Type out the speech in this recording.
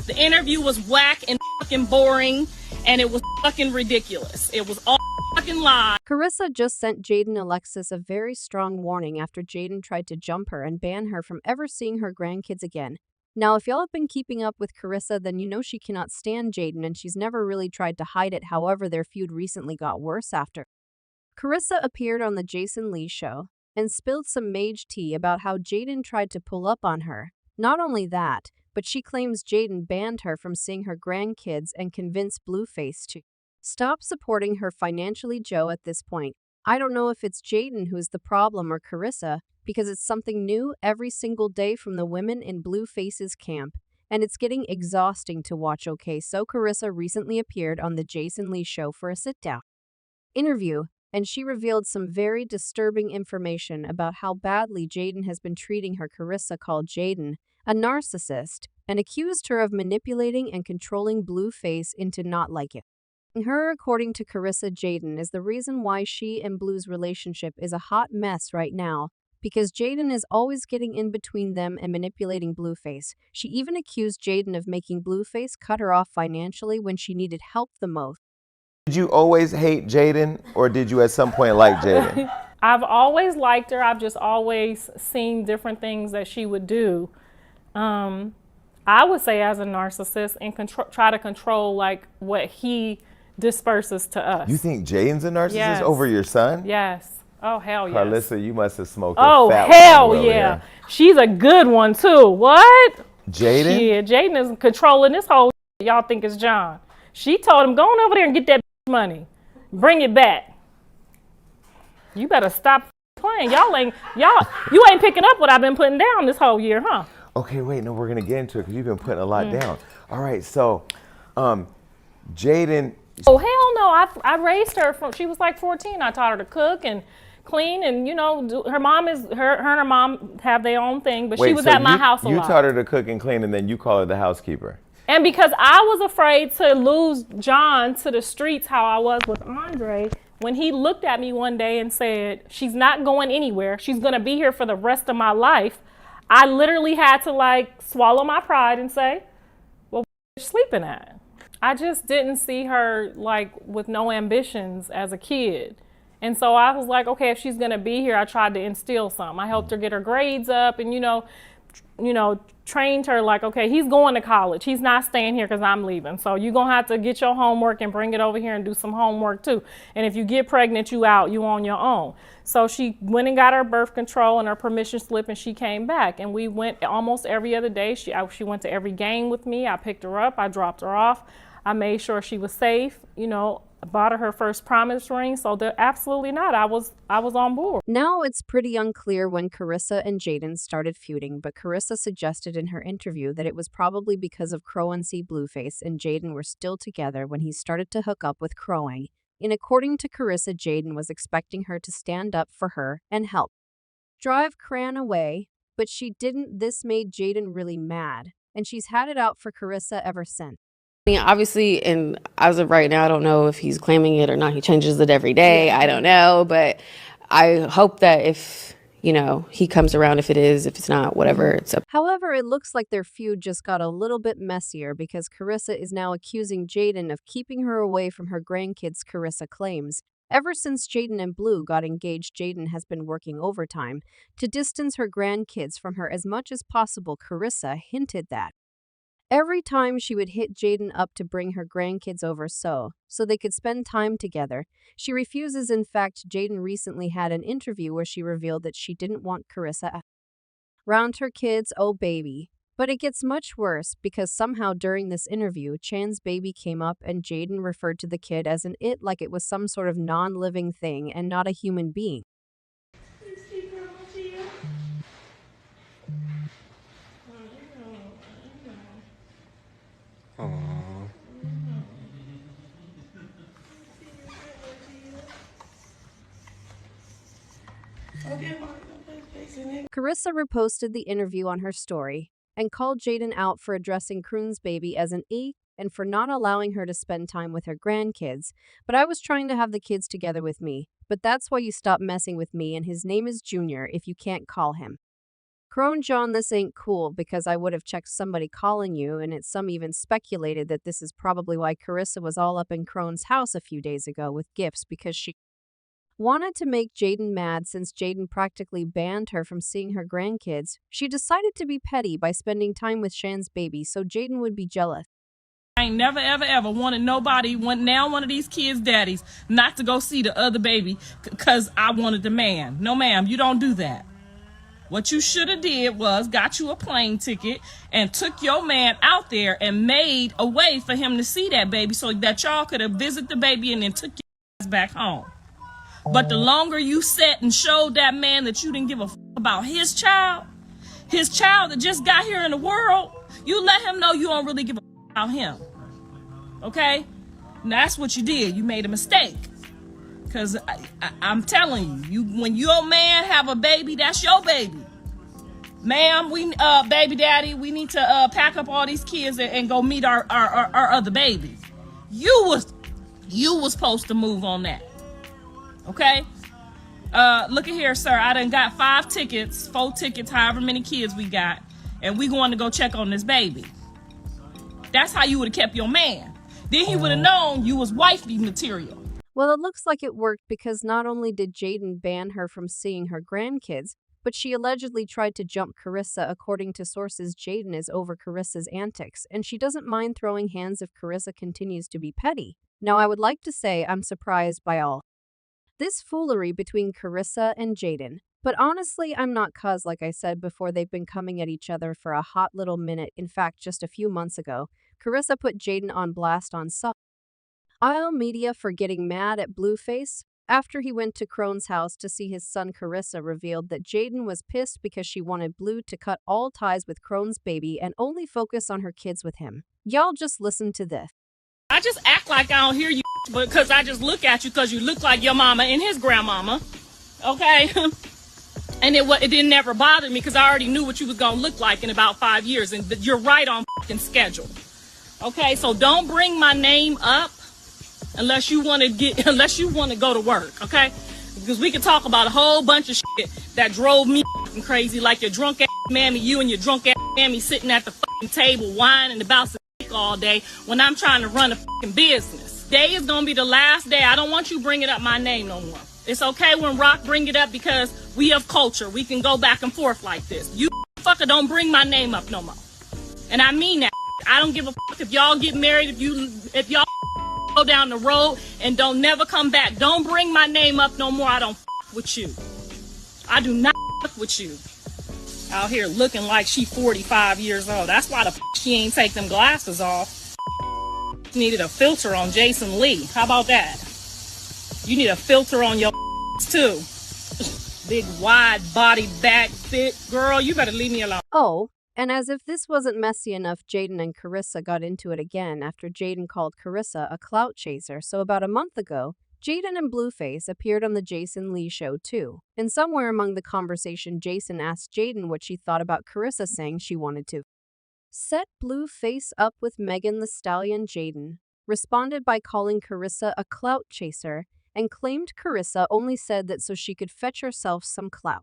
The interview was whack and fucking boring, and it was fucking ridiculous. It was all fucking lies. Karlissa just sent Jaidyn Alexis a very strong warning after Jaidyn tried to jump her and ban her from ever seeing her grandkids again. Now, if y'all have been keeping up with Karlissa, then you know she cannot stand Jaidyn and she's never really tried to hide it. However, their feud recently got worse after Karlissa appeared on the Jason Lee show and spilled some mage tea about how Jaidyn tried to pull up on her. Not only that, but she claims Jaidyn banned her from seeing her grandkids and convinced Blueface to stop supporting her financially. Joe, at this point, I don't know if it's Jaidyn who is the problem or Karlissa, because it's something new every single day from the women in Blueface's camp, and it's getting exhausting to watch. Okay, so Karlissa recently appeared on the Jason Lee show for a sit-down interview, and she revealed some very disturbing information about how badly Jaidyn has been treating her. Karlissa called Jaidyn a narcissist and accused her of manipulating and controlling Blueface into not liking her. According to Karlissa, Jaidyn is the reason why she and Blue's relationship is a hot mess right now, because Jaidyn is always getting in between them and manipulating Blueface. She even accused Jaidyn of making Blueface cut her off financially when she needed help the most. Did you always hate Jaidyn, or did you at some point like Jaidyn? I've always liked her. I've just always seen different things that she would do. I would say as a narcissist, and try to control like what he disperses to us. You think Jaidyn's a narcissist Yes. over your son? Yes. Oh, hell yes. Karlissa, you must have smoked Oh, a fat hell one over yeah. here. She's a good one too. What? Jaidyn? Yeah, Jaidyn is controlling this whole y'all think it's John. She told him, go on over there and get that money. Bring it back. You better stop playing. You ain't picking up what I've been putting down this whole year, huh? Okay, wait, no, we're gonna get into it because you've been putting a lot down. All right, so Jaidyn. Oh, hell no. I raised her from, she was like 14. I taught her to cook and clean, and her mom is, her and her mom have their own thing, but she was at my house a lot. You taught her to cook and clean, and then you call her the housekeeper. And because I was afraid to lose John to the streets, how I was with Andre, when he looked at me one day and said, she's not going anywhere, she's gonna be here for the rest of my life, I literally had to like swallow my pride and say, well, where you sleeping at? I just didn't see her like with no ambitions as a kid. And so I was like, okay, if she's gonna be here, I tried to instill something. I helped her get her grades up and, trained her like, okay, he's going to college. He's not staying here because I'm leaving. So you're gonna have to get your homework and bring it over here and do some homework too. And if you get pregnant, you out, you on your own. So she went and got her birth control and her permission slip, and she came back. And we went almost every other day. She went to every game with me. I picked her up, I dropped her off. I made sure she was safe, bought her first promise ring. So absolutely not. I was on board. Now it's pretty unclear when Karlissa and Jaidyn started feuding, but Karlissa suggested in her interview that it was probably because of Crow and Blueface and Jaidyn were still together when he started to hook up with Crowing. And according to Karlissa, Jaidyn was expecting her to stand up for her and help drive Cran away, but she didn't. This made Jaidyn really mad, and she's had it out for Karlissa ever since. I mean, obviously, and as of right now, I don't know if he's claiming it or not. He changes it every day. I don't know. But I hope that if, he comes around, if it's not, whatever, it's up. However, it looks like their feud just got a little bit messier because Karlissa is now accusing Jaidyn of keeping her away from her grandkids. Karlissa claims ever since Jaidyn and Blue got engaged, Jaidyn has been working overtime to distance her grandkids from her as much as possible. Karlissa hinted that every time she would hit Jaidyn up to bring her grandkids over so they could spend time together, she refuses. In fact, Jaidyn recently had an interview where she revealed that she didn't want Karlissa around her kids. Oh, baby. But it gets much worse because somehow during this interview, Chan's baby came up and Jaidyn referred to the kid as an it, like it was some sort of non-living thing and not a human being. Karlissa reposted the interview on her story and called Jaidyn out for addressing Croon's baby as an E and for not allowing her to spend time with her grandkids. But I was trying to have the kids together with me. But that's why you stop messing with me, and his name is Junior if you can't call him Crone John, this ain't cool because I would have checked somebody calling you, and some even speculated that this is probably why Karlissa was all up in Crone's house a few days ago with gifts because she wanted to make Jaidyn mad since Jaidyn practically banned her from seeing her grandkids. She decided to be petty by spending time with Shan's baby so Jaidyn would be jealous. I ain't never, ever, ever wanted nobody, one of these kids' daddies, not to go see the other baby because I wanted the man. No, ma'am, you don't do that. What you should have did was got you a plane ticket and took your man out there and made a way for him to see that baby so that y'all could have visited the baby and then took your ass back home. But the longer you sat and showed that man that you didn't give a f about his child that just got here in the world, you let him know you don't really give a f about him. Okay? And that's what you did. You made a mistake. Because I'm telling you, when your man have a baby, that's your baby. Ma'am, baby daddy, we need to pack up all these kids and go meet our other babies. You was supposed to move on that. Okay? Look at here, sir. I done got 4 tickets, however many kids we got, and we going to go check on this baby. That's how you would have kept your man. Then he would have known you was wifey material. Well, it looks like it worked because not only did Jaidyn ban her from seeing her grandkids, but she allegedly tried to jump Karlissa. According to sources, Jaidyn is over Karissa's antics, and she doesn't mind throwing hands if Karlissa continues to be petty. Now, I would like to say I'm surprised by all this foolery between Karlissa and Jaidyn. But honestly, I'm not, cause like I said before, they've been coming at each other for a hot little minute. In fact, just a few months ago, Karlissa put Jaidyn on blast on social media for getting mad at Blueface after he went to Crone's house to see his son. Karlissa revealed that Jaidyn was pissed because she wanted Blue to cut all ties with Crone's baby and only focus on her kids with him. Y'all just listen to this. I just act like I don't hear you because I just look at you because you look like your mama and his grandmama. Okay? And it didn't never bother me because I already knew what you was going to look like in about 5 years. And you're right on fucking schedule. Okay? So don't bring my name up unless you want to go to work. Okay? Because we can talk about a whole bunch of shit that drove me fucking crazy, like your drunk ass mammy, you and your drunk ass mammy sitting at the fucking table whining about some all day when I'm trying to run a fucking business. Today is gonna be the last day. I don't want you bringing up my name no more. It's okay when Rock bring it up because we have culture. We can go back and forth like this. You fucker don't bring my name up no more. And I mean that. I don't give a fuck if y'all get married, if y'all go down the road and don't never come back. Don't bring my name up no more. I don't fuck with you. I do not fuck with you. Out here looking like she 45 years old. That's why the f she ain't take them glasses off. Needed a filter on Jason Lee. How about that? You need a filter on your too. Big wide body back fit. Girl, you better leave me alone. Oh, and as if this wasn't messy enough, Jaidyn and Karlissa got into it again after Jaidyn called Karlissa a clout chaser. So about a month ago, Jaidyn and Blueface appeared on the Jason Lee show too. And somewhere among the conversation, Jason asked Jaidyn what she thought about Karlissa saying she wanted to set Blueface up with Megan Thee Stallion. Jaidyn responded by calling Karlissa a clout chaser and claimed Karlissa only said that so she could fetch herself some clout.